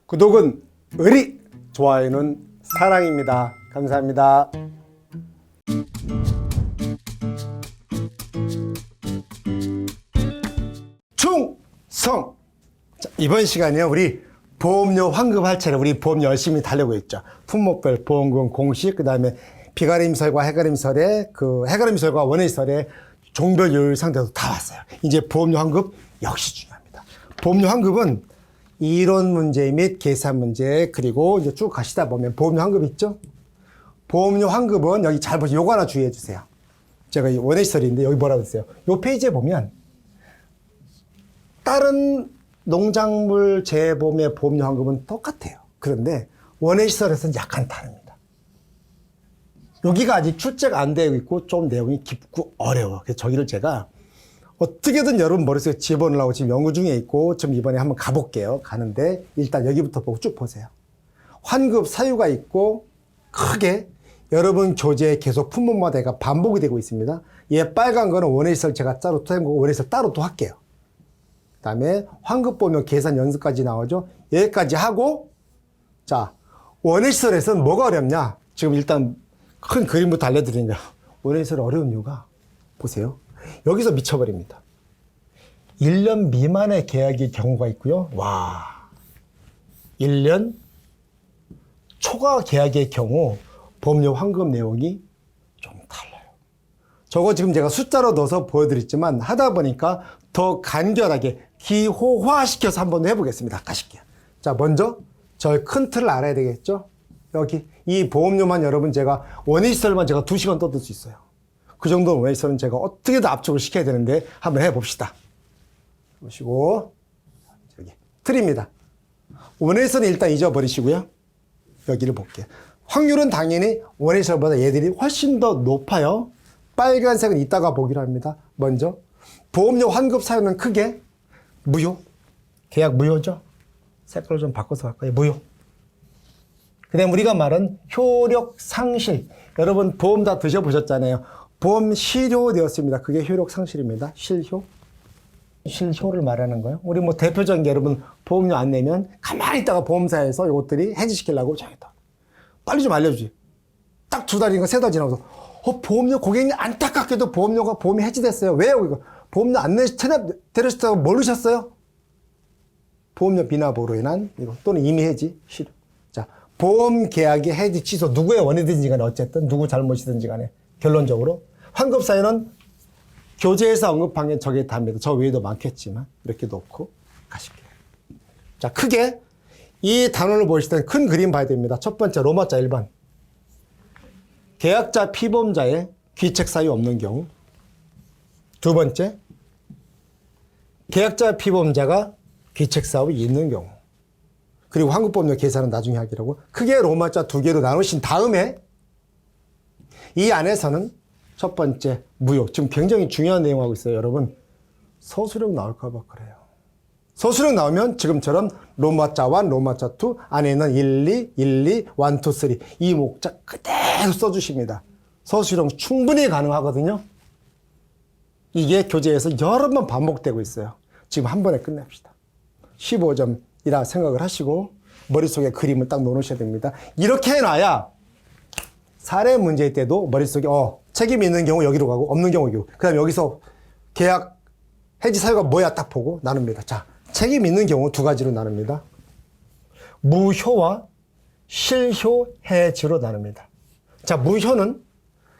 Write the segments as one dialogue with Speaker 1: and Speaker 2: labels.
Speaker 1: 구독은 의리, 좋아요는 사랑입니다. 감사합니다. 충성! 자, 이번 시간에 우리 보험료 환급할 차례, 우리 보험 열심히 달려고 있죠. 품목별 보험금 공식, 그 다음에 비가림설과 해가림설의 해가림설과 원해설의 종별율 상태도 다 왔어요. 이제 보험료 환급 역시 중요합니다. 보험료 환급은 이론 문제 및 계산 문제, 그리고 이제 쭉 가시다 보면 보험료 환급 있죠? 보험료 환급은 여기 잘 보세요. 요거 하나 주의해 주세요. 제가 이 원해설인데 여기 뭐라고 했어요? 요 페이지에 보면 다른 농작물 재보험의 보험료 환급은 똑같아요. 그런데 원해시설에서는 약간 다릅니다. 여기가 아직 출제가 안 되어 있고 좀 내용이 깊고 어려워. 그래서 저기를 제가 어떻게든 여러분 머릿속에 집어넣으려고 지금 연구 중에 있고 좀 이번에 한번 가볼게요. 가는데 일단 여기부터 보고 쭉 보세요. 환급 사유가 있고 크게 여러분 교재에 계속 품목마다 얘가 반복이 되고 있습니다. 얘 빨간 거는 원해시설 제가 따로 또 해보고 원해시설 따로 또 할게요. 그 다음에 환급 보면 계산 연습까지 나오죠. 여기까지 하고, 자, 원해시설에서는 뭐가 어렵냐? 지금 일단 큰 그림부터 알려드리냐. 원해시설 어려운 이유가, 보세요. 여기서 미쳐버립니다. 1년 미만의 계약의 경우가 있고요. 와, 1년 초과 계약의 경우 보험료 환급 내용이 좀 달라요. 저거 지금 제가 숫자로 넣어서 보여드렸지만 하다 보니까 더 간결하게 기호화시켜서 한번 해보겠습니다. 가실게요. 자, 먼저 저희 큰 틀을 알아야 되겠죠? 여기 이 보험료만 여러분 제가 원해시설만 제가 2시간 떠들 수 있어요. 그 정도 원해시설은 제가 어떻게든 압축을 시켜야 되는데 한번 해봅시다. 보시고 여기 틀입니다. 원해시설은 일단 잊어버리시고요. 여기를 볼게요. 확률은 당연히 원해시설보다 얘들이 훨씬 더 높아요. 빨간색은 이따가 보기로 합니다. 먼저 보험료 환급 사유는 크게 무효. 계약 무효죠. 색깔을 좀 바꿔서 할까요? 무효. 그 다음에 우리가 말한 효력 상실. 여러분 보험 다 드셔보셨잖아요. 보험 실효되었습니다. 그게 효력 상실입니다. 실효. 실효를 말하는 거예요. 우리 뭐 대표적인 게 여러분 보험료 안 내면 가만히 있다가 보험사에서 이것들이 해지시키려고 저기다. 빨리 좀 알려주지. 딱 2달인가 3달 지나서 보험료 고객님 안타깝게도 보험이 해지됐어요. 왜요? 이거 보험료 안 내셨다고 모르셨어요? 보험료 미납으로 인한 이거 또는 이미 해지 실효. 자, 보험 계약의 해지 취소 누구의 원인이든지 간에 어쨌든 누구 잘못이든지 간에 결론적으로 환급 사유는 교재에서 언급한 게 저게 답니다. 저 외에도 많겠지만 이렇게 놓고 가실게요. 자, 크게 이 단원을 보실 때는 큰 그림 봐야 됩니다. 첫 번째 로마자 1번. 계약자 피보험자의 귀책 사유 없는 경우. 두 번째, 계약자 피보험자가 귀책 사유이 있는 경우. 그리고 환급보험료 계산은 나중에 하기로 하고 크게 로마자 2개로 나누신 다음에 이 안에서는 첫 번째 무효. 지금 굉장히 중요한 내용하고 있어요. 여러분 서술형 나올까 봐 그래요. 서술형 나오면 지금처럼 로마자 1, 로마자 2 안에 있는 1, 2, 1, 2, 1, 2, 3 이 목자 그대로 써주십니다. 서술형 충분히 가능하거든요. 이게 교재에서 여러 번 반복되고 있어요. 지금 한 번에 끝냅시다. 15점이라 생각을 하시고 머릿속에 그림을 딱 놓으셔야 됩니다. 이렇게 해놔야 사례 문제일 때도 머릿속에 책임이 있는 경우 여기로 가고 없는 경우 여기로. 그 다음에 여기서 계약 해지 사유가 뭐야 딱 보고 나눕니다. 자, 책임 있는 경우 2가지로 나눕니다. 무효와 실효 해지로 나눕니다. 자, 무효는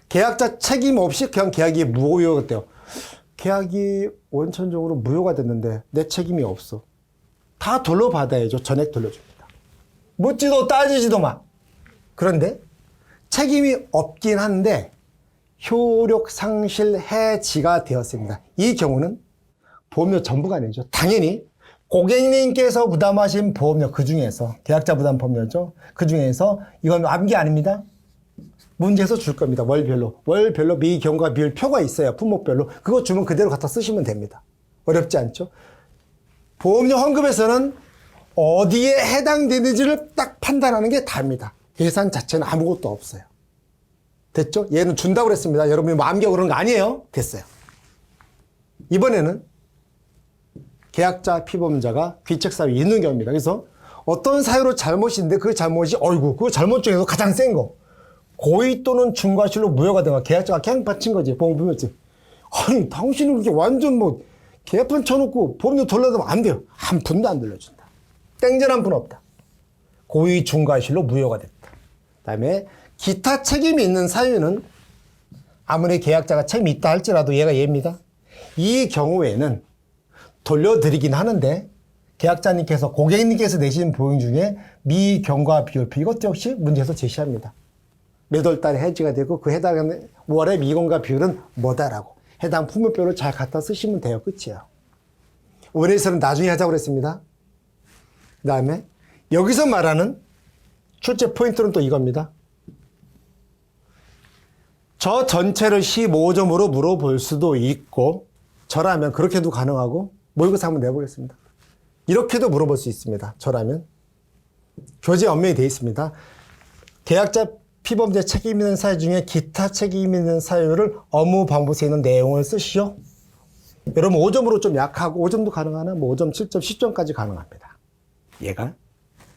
Speaker 1: 계약자 책임 없이 그냥 계약이 무효였대요. 계약이 원천적으로 무효가 됐는데 내 책임이 없어. 다 돌려받아야죠. 전액 돌려줍니다. 묻지도 따지지도 마. 그런데 책임이 없긴 한데 효력 상실 해지가 되었습니다. 이 경우는 보험료 전부가 아니죠. 당연히 고객님께서 부담하신 보험료 그중에서 계약자 부담 보험료죠. 그중에서 이건 암기 아닙니다. 문제에서 줄 겁니다. 월별로 미 경과 비율 표가 있어요. 품목별로. 그거 주면 그대로 갖다 쓰시면 됩니다. 어렵지 않죠? 보험료 환급에서는 어디에 해당되는지를 딱 판단하는 게 답니다. 계산 자체는 아무것도 없어요. 됐죠? 얘는 준다고 그랬습니다. 여러분이 뭐 암기하고 그런 거 아니에요? 됐어요. 이번에는 계약자 피보험자가 귀책 사유 있는 경우입니다. 그래서 어떤 사유로 잘못인데 그 잘못이 어이구 그 잘못 중에서 가장 센 거. 고의 또는 중과실로 무효가 된거 계약자가 그냥 바친 거지. 보험금이었지. 아니 당신은 그렇게 완전 뭐 계약판 쳐놓고 보험료 돌려주면 안 돼요. 한 푼도 안 돌려준다. 땡전 한 푼 없다. 고의 중과실로 무효가 됐다. 그다음에 기타 책임이 있는 사유는 아무리 계약자가 책임이 있다 할지라도 얘가 얘입니다. 이 경우에는 돌려드리긴 하는데 계약자님께서 고객님께서 내신 보용 중에 미경과 비율표 이것도 역시 문제에서 제시합니다. 몇 월 달에 해지가 되고 그 해당하는 월의 미경과 비율은 뭐다라고 해당 품목별로 잘 갖다 쓰시면 돼요. 끝이에요. 원회에서는 나중에 하자고 그랬습니다. 그 다음에 여기서 말하는 출제 포인트는 또 이겁니다. 저 전체를 15점으로 물어볼 수도 있고 저라면 그렇게도 가능하고 모의고사 한번 내보겠습니다. 이렇게도 물어볼 수 있습니다. 저라면 교재 엄명이 되어 있습니다. 계약자 피범죄 책임 있는 사유 중에 기타 책임 있는 사유를 업무 방법에 있는 내용을 쓰시오. 여러분 5점으로 좀 약하고 5점도 가능하나? 뭐 5점, 7점, 10점까지 가능합니다. 얘가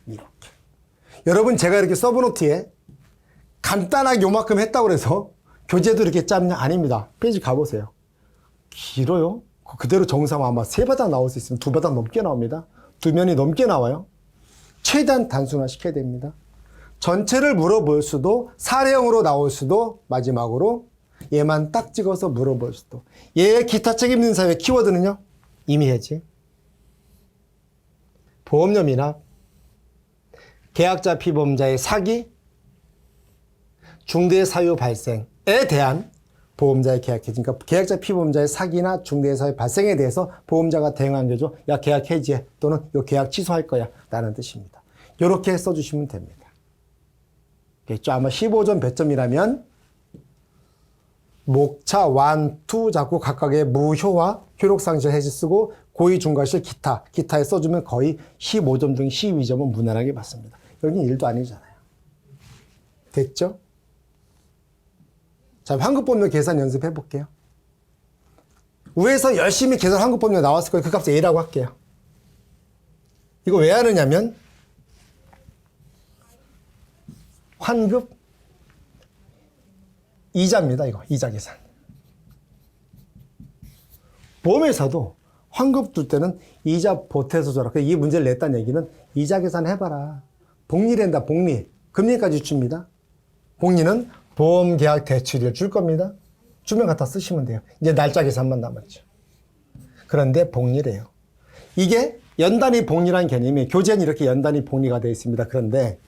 Speaker 1: 이렇게. 여러분 제가 이렇게 서브노트에 간단하게 요만큼 했다고 해서 교재도 이렇게 짧냐? 아닙니다. 페이지 가보세요. 길어요. 그대로 정상화 아마 3바닥 나올 수 있으면 2바닥 넘게 나옵니다. 2면이 넘게 나와요. 최대한 단순화 시켜야 됩니다. 전체를 물어볼 수도 사례형으로 나올 수도 마지막으로 얘만 딱 찍어서 물어볼 수도. 얘의 기타 책임 있는 사유의 키워드는요. 이미 해지. 보험료 미납, 계약자 피보험자의 사기, 중대 사유 발생에 대한 보험자의 계약 해지. 그러니까 계약자 피보험자의 사기나 중대 사유 발생에 대해서 보험자가 대응한 거죠. 야 계약 해지해 또는 요 계약 취소할 거야 라는 뜻입니다. 이렇게 써주시면 됩니다. 겠죠? 아마 15점 배점이라면 목차, 완, 투 잡고 각각의 무효와 효력상실 해지 쓰고 고의 중과실 기타에 써주면 거의 15점 중 12점은 무난하게 받습니다. 여기는 일도 아니잖아요. 됐죠? 자, 환급보험료 계산 연습해 볼게요. 위에서 열심히 계산 환급보험료 나왔을 거예요. 그 값을 A라고 할게요. 이거 왜 하느냐면 환급 이자입니다. 이거 이자 계산. 보험회사도 환급 줄 때는 이자 보태서 줘라. 이 문제를 냈다는 얘기는 이자 계산 해봐라. 복리된다. 복리. 금리까지 줍니다. 복리는 보험계약 대출을 줄 겁니다. 주면 갖다 쓰시면 돼요. 이제 날짜 계산만 남았죠. 그런데 복리래요. 이게 연단위 복리라는 개념이 교재는 이렇게 연단위 복리가 되어 있습니다. 그런데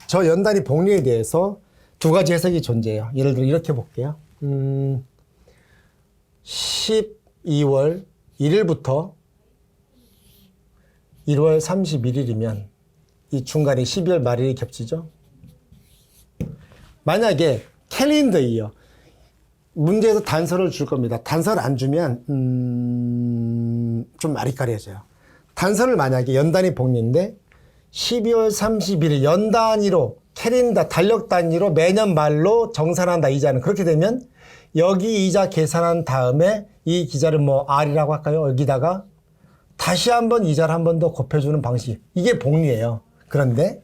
Speaker 1: 저 연단위 복리에 대해서 두 가지 해석이 존재해요. 예를 들어 이렇게 볼게요. 12월 1일부터 1월 31일이면 이 중간에 12월 말일이 겹치죠. 만약에 캘린더 이어 문제에서 단서를 줄 겁니다. 단서를 안 주면 좀 아리까리해져요. 단서를 만약에 연단위 복리인데 12월 31일 연단위로 캘린더 달력 단위로 매년 말로 정산한다 이자는 그렇게 되면 여기 이자 계산한 다음에 이 기자를 뭐 R이라고 할까요? 여기다가 다시 한번 이자를 한 번 더 곱해주는 방식. 이게 복리예요. 그런데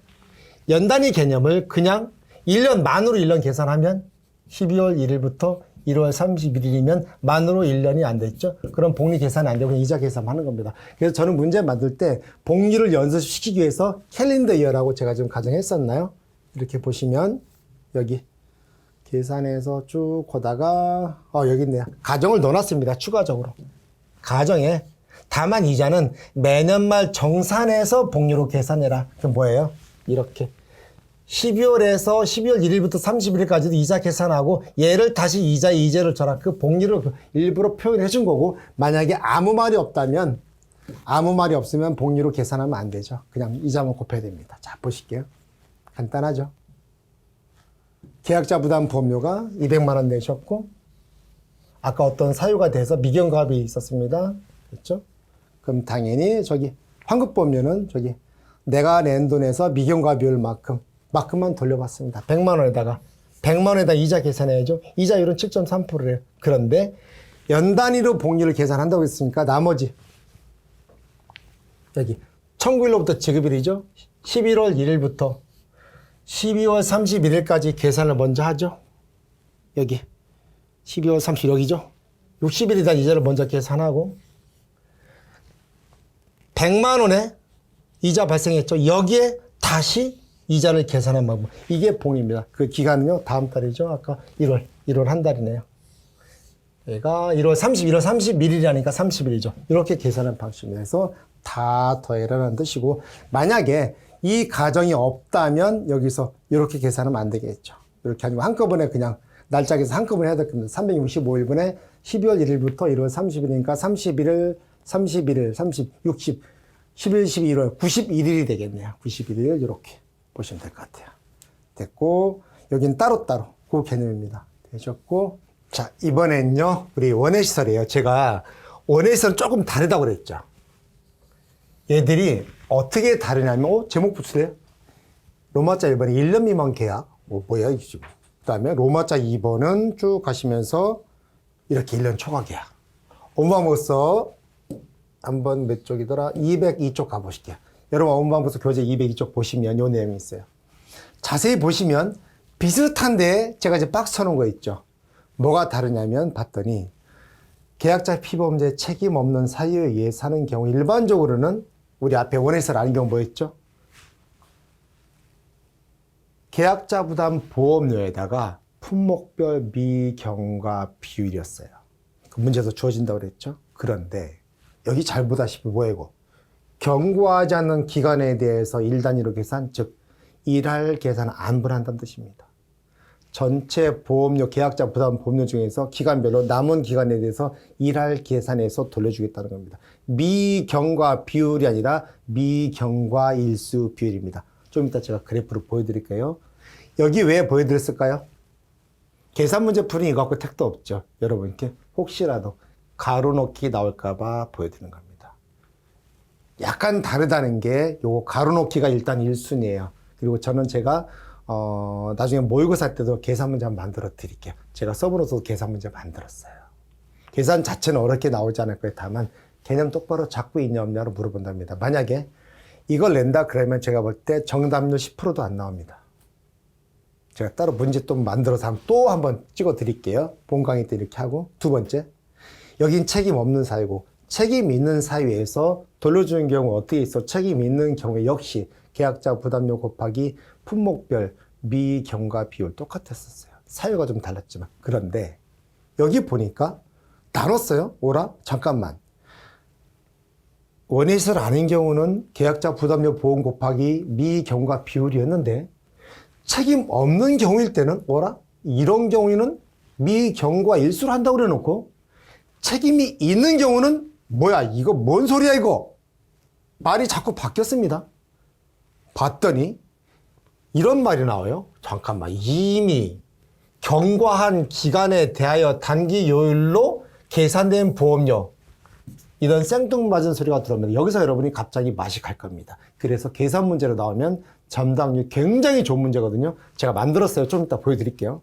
Speaker 1: 연단위 개념을 그냥 1년 만으로 1년 계산하면 12월 1일부터 1월 31일이면 만으로 1년이 안 됐죠. 그럼 복리 계산이 안 되고 그냥 이자 계산하는 겁니다. 그래서 저는 문제 만들 때 복리를 연습시키기 위해서 캘린더 이어라고 제가 지금 가정했었나요? 이렇게 보시면 여기 계산해서 쭉 보다가 여기 있네요. 가정을 넣어놨습니다. 추가적으로. 가정에 다만 이자는 매년 말 정산해서 복리로 계산해라. 그 뭐예요? 이렇게 12월에서 12월 1일부터 31일까지도 이자 계산하고 얘를 다시 이자를 줘라. 그 복리를 일부러 표현해 준 거고 만약에 아무 말이 없으면 복리로 계산하면 안 되죠. 그냥 이자만 곱해야 됩니다. 자 보실게요. 간단하죠. 계약자 부담 보험료가 200만 원 내셨고 아까 어떤 사유가 돼서 미경과합이 있었습니다. 그렇죠? 그럼 당연히 저기 환급보험료는 저기 내가 낸 돈에서 미경과비율만큼만 돌려받습니다. 100만 원에다 이자 계산해야죠. 이자율은 7.3%래요. 그런데 연단위로 복리를 계산한다고 했으니까 나머지 여기 청구일로부터 지급일이죠. 11월 1일부터 12월 31일까지 계산을 먼저 하죠. 여기 12월 30일 여기죠. 60일에 대한 이자를 먼저 계산하고 100만 원의 이자 발생했죠. 여기에 다시 이자를 계산한 방법. 이게 봉입니다. 그 기간은요. 다음 달이죠. 아까 1월 한 달이네요. 얘가 1월 31일이라니까 30일이죠. 이렇게 계산한 방식입니다. 그래서 다 더해라는 뜻이고 만약에 이 가정이 없다면 여기서 이렇게 계산하면 안 되겠죠. 이렇게 아니면 한꺼번에 그냥 날짜에서 한꺼번에 해야 될 겁니다. 365일분에 12월 1일부터 1월 30일이니까 31일, 31일, 30, 60, 11, 12월 91일이 되겠네요. 91일 이렇게 보시면 될 것 같아요. 됐고 여기는 따로따로 그 개념입니다. 되셨고 자 이번엔요 우리 원해시설이에요. 제가 원해시설은 조금 다르다고 그랬죠. 얘들이 어떻게 다르냐면 제목 붙으래요. 로마자 1번에 1년 미만 계약 뭐야 이게 지금. 그 다음에 로마자 2번은 쭉 가시면서 이렇게 1년 초과 계약. 업무방법서 한번 몇 쪽이더라? 202쪽 가보실게요. 여러분 업무방법서 교재 202쪽 보시면 요 내용이 있어요. 자세히 보시면 비슷한데 제가 이제 박스 쳐놓은 거 있죠. 뭐가 다르냐면 봤더니 계약자 피보험자의 책임 없는 사유에 의해 사는 경우 일반적으로는 우리 앞에 원해서 아는 경우 뭐였죠? 계약자 부담 보험료에다가 품목별 미경과 비율이었어요. 그 문제에서 주어진다고 그랬죠. 그런데 여기 잘 보다시피 뭐예요 이거? 경과하지 않는 기간에 대해서 1단위로 계산, 즉 일할 계산은 안 분한다는 뜻입니다. 전체 보험료, 계약자 부담 보험료 중에서 기간별로 남은 기간에 대해서 일할 계산해서 돌려주겠다는 겁니다. 미경과 비율이 아니라 미경과 일수 비율입니다. 좀 이따 제가 그래프로 보여드릴게요. 여기 왜 보여드렸을까요? 계산 문제 풀이 이거 갖고 택도 없죠. 여러분께 혹시라도 가로놓기 나올까봐 보여드리는 겁니다. 약간 다르다는 게 요거 가로놓기가 일단 1순위예요. 그리고 저는 제가 나중에 모의고사 할 때도 계산 문제 한번 만들어 드릴게요. 제가 서브로서 계산 문제 만들었어요. 계산 자체는 어렵게 나오지 않을 거예요. 다만 개념 똑바로 잡고 있냐 없냐로 물어본답니다. 만약에 이걸 낸다 그러면 제가 볼 때 정답률 10%도 안 나옵니다. 제가 따로 문제 또 만들어서 또 한번 찍어 드릴게요. 본 강의 때 이렇게 하고. 두 번째, 여긴 책임 없는 사유고 책임 있는 사유에서 돌려주는 경우 어떻게 있어? 책임 있는 경우에 역시 계약자 부담료 곱하기 품목별 미경과 비율 똑같았었어요. 사유가 좀 달랐지만. 그런데 여기 보니까 나눴어요. 오라? 잠깐만. 원해시설 아닌 경우는 계약자 부담료 보험 곱하기 미경과 비율이었는데 책임 없는 경우일 때는 뭐라? 이런 경우에는 미경과 일수를 한다고 그래놓고 책임이 있는 경우는 뭐야 이거 뭔 소리야 이거 말이 자꾸 바뀌었습니다. 봤더니 이런 말이 나와요. 잠깐만 이미 경과한 기간에 대하여 단기 요율로 계산된 보험료 이런 생뚱맞은 소리가 들어옵니다. 여기서 여러분이 갑자기 맛이 갈 겁니다. 그래서 계산 문제로 나오면 점당률 굉장히 좋은 문제거든요. 제가 만들었어요. 좀 이따 보여드릴게요.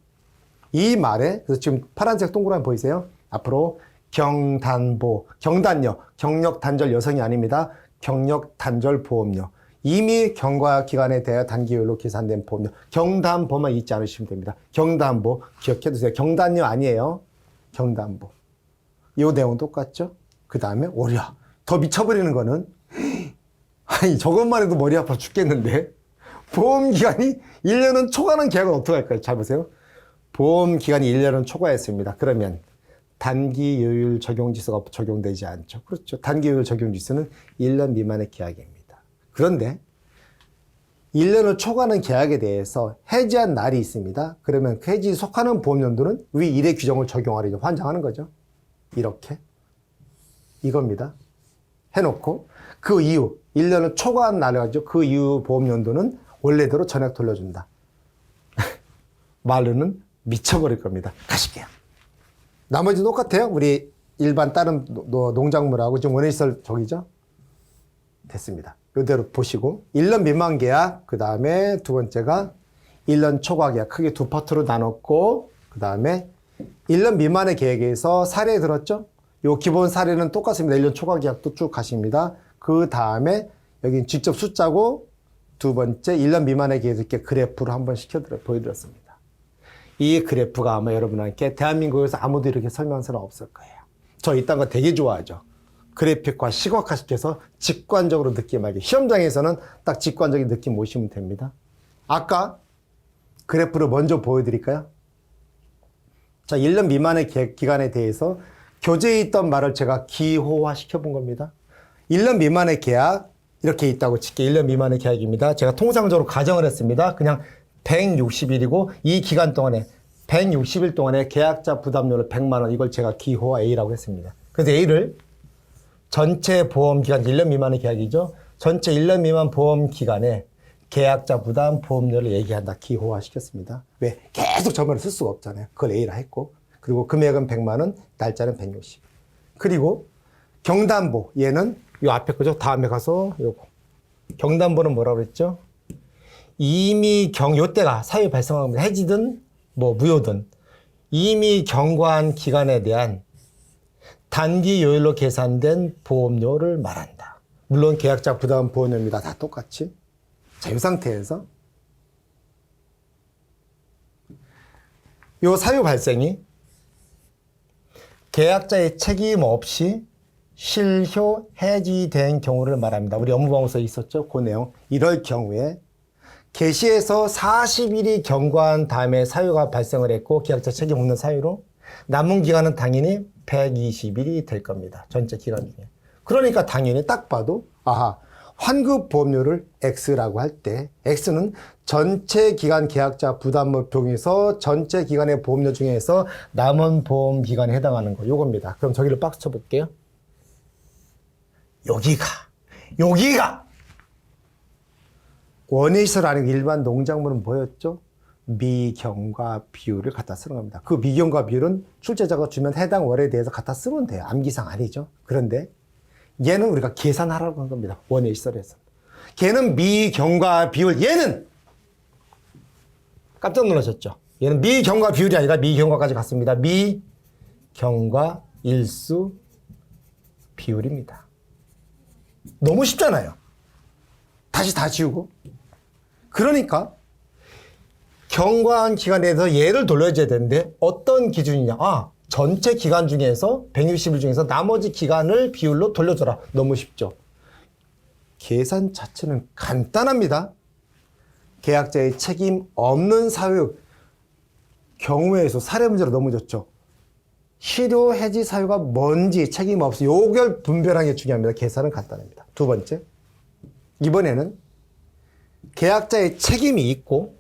Speaker 1: 이 말에 그래서 지금 파란색 동그라미 보이세요? 앞으로 경단보, 경단료, 경력 단절 여성이 아닙니다. 경력 단절 보험료. 이미 경과 기간에 대하여 단기율로 계산된 보험료. 경단보만 잊지 않으시면 됩니다. 경단보 기억해두세요. 경단료 아니에요. 경단보. 이 내용은 똑같죠? 그 다음에 오랴 더 미쳐버리는 거는 아니 저것만 해도 머리 아파 죽겠는데 보험기간이 1년은 초과하는 계약은 어떻게 할까요? 잘 보세요. 보험기간이 1년은 초과했습니다. 그러면 단기요율 적용지수가 적용되지 않죠. 그렇죠. 단기요율 적용지수는 1년 미만의 계약입니다. 그런데 1년을 초과하는 계약에 대해서 해지한 날이 있습니다. 그러면 그 해지에 속하는 보험연도는 위 1의 규정을 적용하려 환장하는 거죠. 이렇게. 이겁니다. 해놓고 그 이후 1년을 초과한 날을 가지고 그 이후 보험연도는 원래대로 전액 돌려준다. 말로는 미쳐버릴 겁니다. 가실게요. 나머지 똑같아요. 우리 일반 다른 농작물하고 지금 원해시설 저기죠. 됐습니다. 이대로 보시고 1년 미만 계약, 그 다음에 두 번째가 1년 초과 계약 크게 두 파트로 나눴고 그 다음에 1년 미만의 계획에서 사례 들었죠? 요 기본 사례는 똑같습니다. 1년 초과 계약도 쭉 가십니다. 그 다음에 여기 직접 숫자고 두 번째, 1년 미만의 계획 이렇게 그래프로 한번 보여드렸습니다. 이 그래프가 아마 여러분한테 대한민국에서 아무도 이렇게 설명한 사람 없을 거예요. 저 이딴 거 되게 좋아하죠. 그래픽화, 시각화시켜서 직관적으로 느낌 알게. 시험장에서는 딱 직관적인 느낌 오시면 됩니다. 아까 그래프를 먼저 보여드릴까요? 자, 1년 미만의 기간에 대해서 교재에 있던 말을 제가 기호화 시켜본 겁니다. 1년 미만의 계약, 이렇게 있다고 칠게요. 1년 미만의 계약입니다. 제가 통상적으로 가정을 했습니다. 그냥 160일이고 이 기간 동안에 160일 동안에 계약자 부담료를 100만 원, 이걸 제가 기호화 A라고 했습니다. 그래서 A를 전체 보험 기간, 1년 미만의 계약이죠. 전체 1년 미만 보험 기간에 계약자 부담 보험료를 얘기한다. 기호화 시켰습니다. 왜? 계속 저 말을 쓸 수가 없잖아요. 그걸 A라 했고. 그리고 금액은 100만 원, 날짜는 160. 그리고 경담보, 얘는 요 앞에 거죠. 다음에 가서 요거. 경담보는 뭐라고 그랬죠? 이미 요때가 사유 발생한 겁니다. 해지든 뭐 무효든 이미 경과한 기간에 대한 단기 요율로 계산된 보험료를 말한다. 물론 계약자 부담 보험료입니다. 다 똑같이. 자, 이 상태에서 요 사유 발생이 계약자의 책임 없이 실효 해지된 경우를 말합니다. 우리 업무방법서에 있었죠? 그 내용. 이럴 경우에 개시에서 40일이 경과한 다음에 사유가 발생을 했고 계약자 책임 없는 사유로 남은 기간은 당연히 120일이 될 겁니다. 전체 기간 중에. 그러니까 당연히 딱 봐도 아하, 환급 보험료를 X라고 할 때 X는 전체 기간 계약자 부담료 중에서 전체 기간의 보험료 중에서 남은 보험 기간에 해당하는 거 요겁니다. 그럼 저기를 박스 쳐볼게요. 여기가 원예시설 아니고 일반 농작물은 뭐였죠? 미경과 비율을 갖다 쓰는 겁니다. 그 미경과 비율은 출제자가 주면 해당 월에 대해서 갖다 쓰면 돼요. 암기상 아니죠. 그런데 얘는 우리가 계산하라고 한 겁니다. 원예시설에서. 걔는 미경과 비율, 얘는 깜짝 놀라셨죠? 얘는 미경과 비율이 아니라 미경과까지 갔습니다. 미경과 일수 비율입니다. 너무 쉽잖아요. 다시 다 지우고. 그러니까 경과한 기간에 대해서 얘를 돌려줘야 되는데 어떤 기준이냐. 전체 기간 중에서 160일 중에서 나머지 기간을 비율로 돌려줘라. 너무 쉽죠. 계산 자체는 간단합니다. 계약자의 책임 없는 사유 경우에 서 사례 문제로 넘어졌죠. 실효 해지 사유가 뭔지 책임 없이 요걸 분별하는 게 중요합니다. 계산은 간단합니다. 두 번째, 이번에는 계약자의 책임이 있고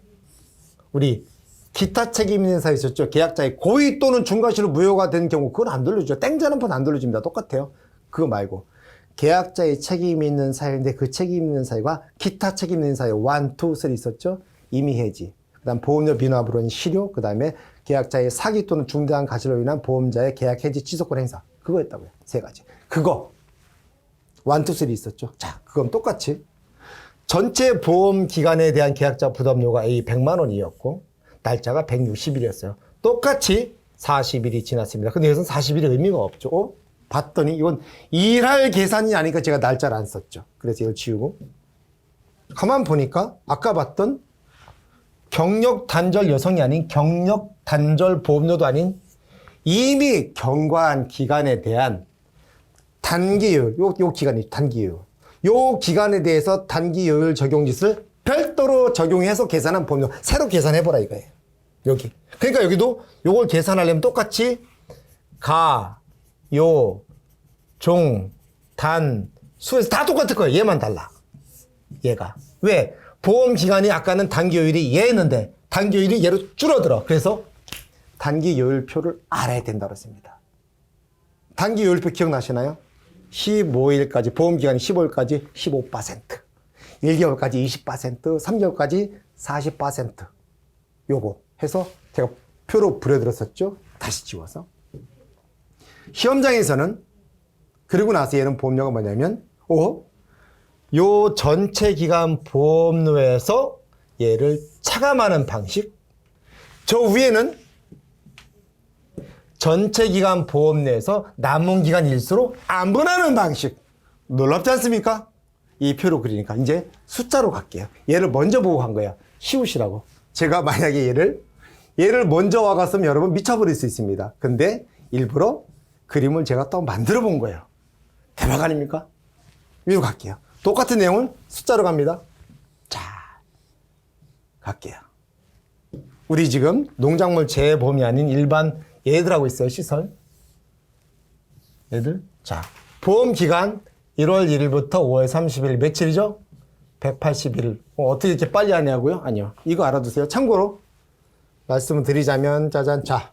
Speaker 1: 우리 기타 책임 있는 사유 있었죠. 계약자의 고의 또는 중과실로 무효가 된 경우 그건 안 돌려주죠. 땡자는폰 안 돌려줍니다. 똑같아요. 그거 말고 계약자의 책임이 있는 사유인데 그 책임 있는 사유가 기타 책임 있는 사유 1, 2, 3 있었죠. 임의 해지, 그 다음 보험료 미납으로 인한 실효, 그 다음에 계약자의 사기 또는 중대한 가실로 인한 보험자의 계약 해지 취소권 행사, 그거였다고요. 세 가지. 그거 1, 2, 3 있었죠. 자, 그건 똑같이 전체 보험 기간에 대한 계약자 부담료가 A 100만 원이었고 날짜가 160일이었어요. 똑같이 40일이 지났습니다. 근데 여기서는 40일이 의미가 없죠. 봤더니 이건 일할 계산이 아니니까 제가 날짜를 안 썼죠. 그래서 이걸 지우고 가만 보니까 아까 봤던 경력 단절 여성이 아닌 경력 단절 보험료도 아닌 이미 경과한 기간에 대한 단기요율, 요 기간이 단기요율. 요 기간에 대해서 단기요율 적용짓을 별도로 적용해서 계산한 보험료 새로 계산해보라 이거예요. 여기. 그러니까 여기도 요걸 계산하려면 똑같이 가, 요, 종, 단, 수에서 다 똑같을 거예요. 얘만 달라. 얘가. 왜? 보험 기간이 아까는 단기요율이 얘였는데 단기요율이 얘로 줄어들어. 그래서 단기요율표를 알아야 된다고 했습니다. 단기요율표 기억나시나요? 15일까지, 보험기간이 15일까지 15%, 1개월까지 20%, 3개월까지 40%. 요거 해서 제가 표로 부려들었었죠. 다시 지워서. 시험장에서는 그리고 나서 얘는 보험료가 뭐냐면 요 전체 기간 보험료에서 얘를 차감하는 방식, 저 위에는 전체 기간 보험료에서 남은 기간 일수로 안분하는 방식. 놀랍지 않습니까? 이 표로 그리니까 이제 숫자로 갈게요. 얘를 먼저 보고 간 거야. 쉬우시라고. 제가 만약에 얘를 먼저 와갔으면 여러분 미쳐버릴 수 있습니다. 근데 일부러 그림을 제가 또 만들어 본 거예요. 대박 아닙니까? 위로 갈게요. 똑같은 내용을 숫자로 갑니다. 자, 갈게요. 우리 지금 농작물 재보험이 아닌 일반 얘들하고 있어요. 시설. 얘들. 자, 보험 기간 1월 1일부터 5월 30일 며칠이죠? 181일. 어떻게 이렇게 빨리 하냐고요? 아니요. 이거 알아두세요. 참고로 말씀을 드리자면 짜잔. 자,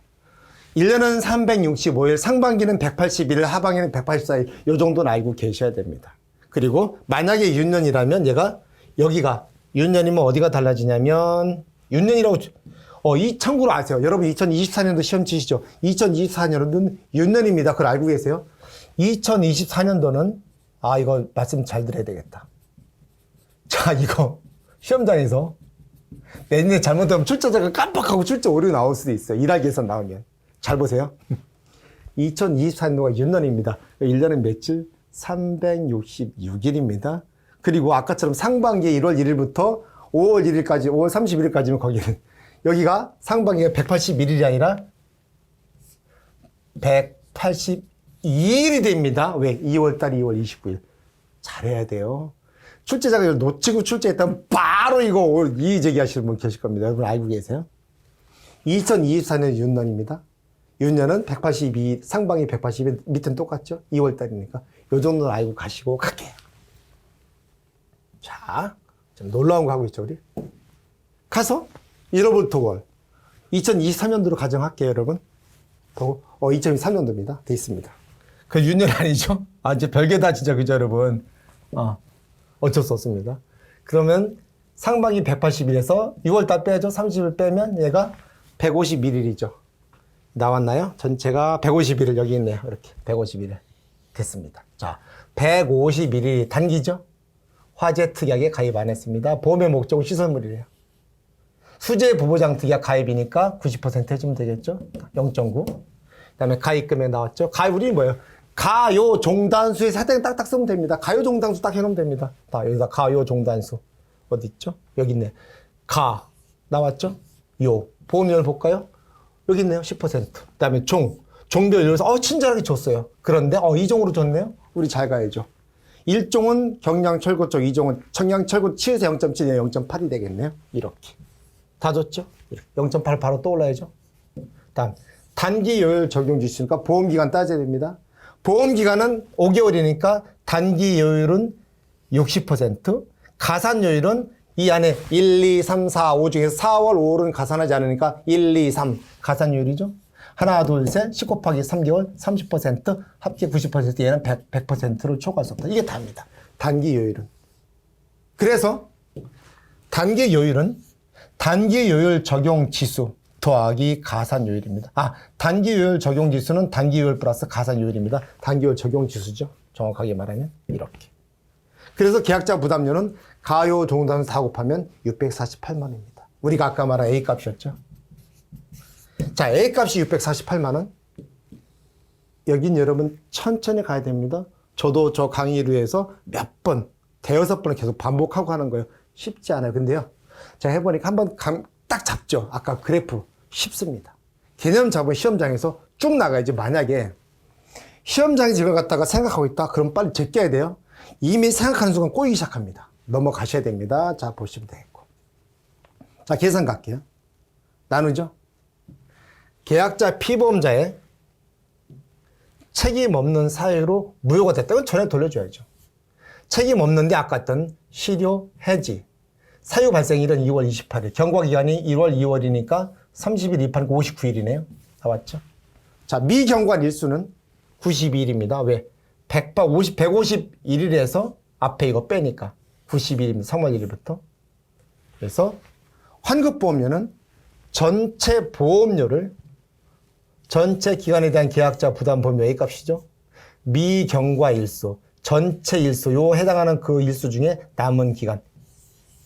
Speaker 1: 1년은 365일, 상반기는 181일, 하반기는 184일. 요 정도는 알고 계셔야 됩니다. 그리고 만약에 윤년이라면 얘가 여기가 윤년이면 어디가 달라지냐면 윤년이라고 이 참고로 아세요. 여러분 2024년도 시험 치시죠. 2024년도는 윤년입니다. 그걸 알고 계세요? 2024년도는 이거 말씀 잘 들어야 되겠다. 자, 이거 시험장에서 내년에 잘못하면 출제자가 깜빡하고 출제 오류 나올 수도 있어요. 일하기에서 나오면. 잘 보세요. 2024년도가 윤년입니다. 1년은 며칠? 366일입니다. 그리고 아까처럼 상반기 1월 1일부터 5월 1일까지, 5월 31일까지면 거기는 여기가 상반기가 181일이 아니라 182일이 됩니다. 왜? 2월달 2월 29일. 잘해야 돼요. 출제자가 이걸 놓치고 출제했다면 바로 이거 이의제기 하시는 분 계실 겁니다. 여러분 알고 계세요? 2024년 윤년입니다. 윤년은 182일, 상반기 182일, 밑은 똑같죠? 2월달이니까. 요 정도는 알고 가시고 갈게요. 자, 좀 놀라운 거 하고 있죠, 우리? 가서 1월부터 5월. 2023년도로 가정할게요, 여러분. 2023년도입니다. 돼 있습니다. 그 윤년 아니죠? 이제 별개다, 진짜, 그죠, 여러분? 어쩔 수 없습니다. 그러면 상반기 180일에서 6월달 빼죠? 30일 빼면 얘가 151일이죠. 나왔나요? 전체가 151일 여기 있네요. 이렇게 151일 됐습니다. 자, 151일이 단기죠? 화재 특약에 가입 안 했습니다. 보험의 목적은 시설물이래요. 수재 부보장 특약 가입이니까 90% 해주면 되겠죠? 0.9. 그 다음에 가입 금액 나왔죠? 가입이 뭐예요? 가요 종단수에 사대는 딱딱 쓰면 됩니다. 가요 종단수 딱 해놓으면 됩니다. 여기다 가요 종단수. 어디 있죠? 여기 있네. 가. 나왔죠? 요. 보험료를 볼까요? 여기 있네요. 10%. 그 다음에 종별 이래서 친절하게 줬어요. 그런데 이 종으로 줬네요. 우리 잘 가야죠. 1종은 경량철거 쪽, 2종은 청량철거 치에서 0.7, 0.8이 되겠네요. 이렇게. 다 줬죠? 0.8 바로 떠올라야죠. 다음 단기 요율 적용 지수니까 보험기간 따져야 됩니다. 보험기간은 5개월이니까 단기 요율은 60%, 가산 요율은 이 안에 1, 2, 3, 4, 5 중에서 4월, 5월은 가산하지 않으니까 1, 2, 3 가산율이죠. 하나, 둘, 셋, 10 곱하기 3개월 30%, 합계 90%, 얘는 100%를 초과할 수 없다. 이게 답니다. 단기 요율은. 그래서 단기 요율은 단기 요율 적용 지수 더하기 가산 요율입니다. 단기 요율 적용 지수는 단기 요율 플러스 가산 요율입니다. 단기 요율 적용 지수죠. 정확하게 말하면 이렇게. 그래서 계약자 부담료는 가요 종단 4 곱하면 648만 원입니다. 우리가 아까 말한 A 값이었죠. 자, A 값이 648만 원. 여긴 여러분 천천히 가야 됩니다. 저도 저 강의를 위해서 몇 번, 대여섯 번을 계속 반복하고 하는 거예요. 쉽지 않아요. 근데요, 제가 해보니까 한번 딱 잡죠. 아까 그래프 쉽습니다. 개념 잡은 시험장에서 쭉 나가야지. 만약에 시험장에서 이걸 갖다가 생각하고 있다, 그럼 빨리 제껴야 돼요. 이미 생각하는 순간 꼬이기 시작합니다. 넘어가셔야 됩니다. 자, 보시면 되겠고. 자, 계산 갈게요. 나누죠? 계약자 피보험자의 책임 없는 사유로 무효가 됐다면 전액 돌려줘야죠. 책임 없는데 아까 했던 실효, 해지. 사유 발생일은 2월 28일. 경과기간이 1월, 2월이니까 30일 입하니까 59일이네요. 나왔죠? 자, 미경과 일수는 92일입니다. 왜? 151일에서 앞에 이거 빼니까 90일입니다. 3월 1일부터. 그래서 환급보험료는 전체 보험료를 전체 기간에 대한 계약자 부담보험료 A값이죠. 미경과 일수, 전체 일수, 요 해당하는 그 일수 중에 남은 기간.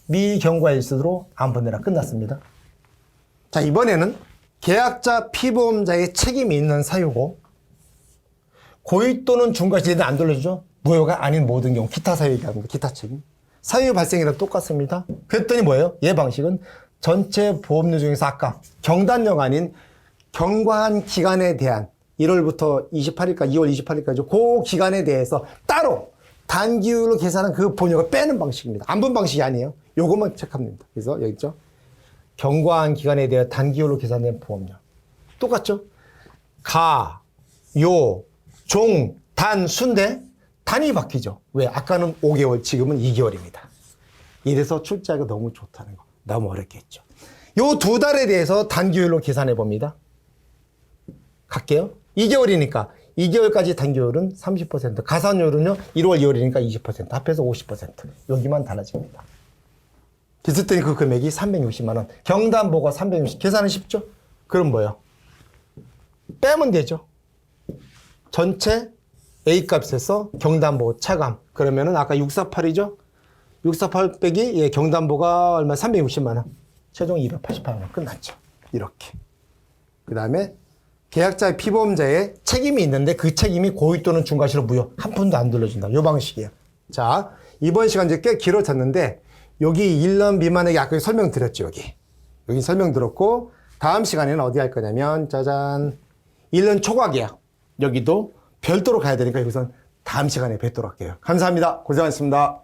Speaker 1: 미경과 일수로 안 보내라. 끝났습니다. 자, 이번에는 계약자 피보험자의 책임이 있는 사유고 고의 또는 중과실에는 안 돌려주죠. 무효가 아닌 모든 경우 기타 사유에 합니다. 기타 책임. 사유 발생이랑 똑같습니다. 그랬더니 뭐예요? 얘 방식은 전체 보험료 중에서 아까 경단료가 아닌 경과한 기간에 대한 1월부터 28일까지 2월 28일까지 그 기간에 대해서 따로 단기율로 계산한 그 보험료를 빼는 방식입니다. 안분 방식이 아니에요. 요것만 체크하면 됩니다. 그래서 여기 있죠. 경과한 기간에 대해 단기율로 계산된 보험료. 똑같죠? 가, 요, 종, 단, 순대 단이 바뀌죠. 왜? 아까는 5개월, 지금은 2개월입니다. 이래서 출자가 너무 좋다는 거. 너무 어렵겠죠. 요 두 달에 대해서 단기율로 계산해 봅니다. 갈게요. 2개월이니까 2개월까지 단기율은 30%, 가산율은요 1월, 2월이니까 20%, 합해서 50%. 여기만 달라집니다. 그랬더니 그 금액이 360만 원. 경담보가 360. 계산은 쉽죠? 그럼 뭐예요? 빼면 되죠. 전체 A값에서 경담보 차감. 그러면은 아까 648이죠? 648 빼기 예, 경담보가 얼마? 360만 원. 최종 288만 원. 끝났죠. 이렇게. 그 다음에 계약자의 피보험자의 책임이 있는데 그 책임이 고의 또는 중과실로 무효. 한 푼도 안 돌려준다. 요 방식이에요. 자, 이번 시간 이제 꽤 길어졌는데 여기 1년 미만에게 아까 설명드렸죠. 여기 설명드렸고 다음 시간에는 어디 할 거냐면 짜잔 1년 초과 계약. 여기도 별도로 가야 되니까 여기선 다음 시간에 뵙도록 할게요. 감사합니다. 고생하셨습니다.